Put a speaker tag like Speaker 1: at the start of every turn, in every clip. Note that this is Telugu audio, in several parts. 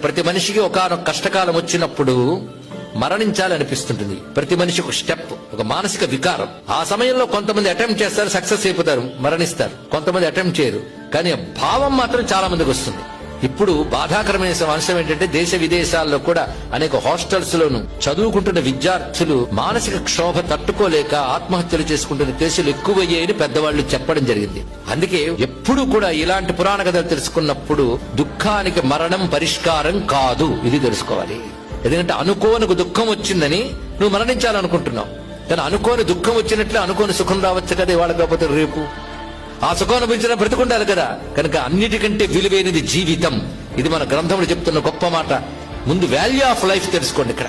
Speaker 1: ప్రతి మనిషికి ఒకానొక కష్టకాలం వచ్చినప్పుడు మరణించాలనిపిస్తుంటుంది. ప్రతి మనిషి ఒక స్టెప్, ఒక మానసిక వికారం. ఆ సమయంలో కొంతమంది అటెంప్ట్ చేస్తారు, సక్సెస్ అయిపోతారు, మరణిస్తారు. కొంతమంది అటెంప్ట్ చేయరు. కానీ ఆ భావం మాత్రం చాలా మందికి వస్తుంది. ఇప్పుడు బాధాకరమైన అంశం ఏంటంటే దేశ విదేశాల్లో కూడా అనేక హాస్టల్స్ లోను చదువుకుంటున్న విద్యార్థులు మానసిక క్షోభ తట్టుకోలేక ఆత్మహత్యలు చేసుకుంటున్న కేసులు ఎక్కువయ్యాయని పెద్దవాళ్లు చెప్పడం జరిగింది. అందుకే ఎప్పుడు కూడా ఇలాంటి పురాణ కథలు తెలుసుకున్నప్పుడు దుఃఖానికి మరణం పరిష్కారం కాదు, ఇది తెలుసుకోవాలి. ఎందుకంటే అనుకోని దుఃఖం వచ్చిందని నువ్వు మరణించాలనుకుంటున్నావు, కానీ అనుకోని దుఃఖం వచ్చినట్లే అనుకోని సుఖం రావచ్చు కదా ఇవాళ కాకపోతే రేపు. ఆ సుఖం అనుభవించిన బ్రతుకుండాలి కదా. కనుక అన్నిటికంటే విలువైనది జీవితం. ఇది మన గ్రంథంలో చెప్తున్న గొప్ప మాట. ముందు వాల్యూ ఆఫ్ లైఫ్ తెలుసుకోండి. ఇక్కడ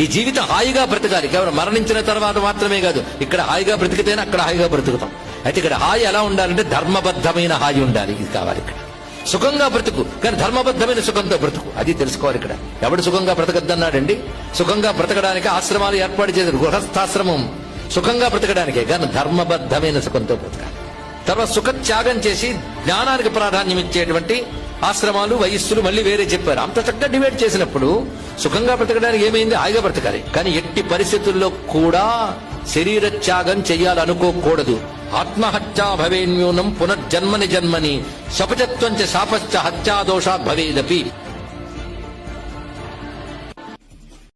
Speaker 1: ఈ జీవితం హాయిగా బ్రతకాలి. కేవలం మరణించిన తర్వాత మాత్రమే కాదు, ఇక్కడ హాయిగా బ్రతికితేనే అక్కడ హాయిగా బ్రతుకుతాం. అయితే ఇక్కడ హాయి ఎలా ఉండాలంటే ధర్మబద్ధమైన హాయి ఉండాలి. ఇది కావాలి. ఇక్కడ సుఖంగా బ్రతుకు, కానీ ధర్మబద్ధమైన సుఖంతో బ్రతుకు, అది తెలుసుకోవాలి. ఇక్కడ ఎవడు సుఖంగా బ్రతకద్దన్నాడండి? సుఖంగా బ్రతకడానికి ఆశ్రమాలు ఏర్పాటు చేశారు. గృహస్థాశ్రమం సుఖంగా బ్రతకడానికే, కానీ ధర్మబద్ధమైన సుఖంతో బ్రతకాలి. తర్వాత సుఖ త్యాగం చేసి జ్ఞానానికి ప్రాధాన్యం ఇచ్చేటువంటి ఆశ్రమాలు వయస్సులు మళ్ళీ వేరే చెప్పారు. అంత చక్కగా డివైడ్ చేసినప్పుడు సుఖంగా బ్రతకడానికి ఏమైంది? హాయిగా బ్రతకాలి. కానీ ఎట్టి పరిస్థితుల్లో కూడా శరీర త్యాగం చెయ్యాలనుకోకూడదు. ఆత్మహత్యా భవేన్యూనం పునర్జన్మని జన్మని శపచత్వం చ శాపశ్చ హత్యాదోషాత్ భవేదపి.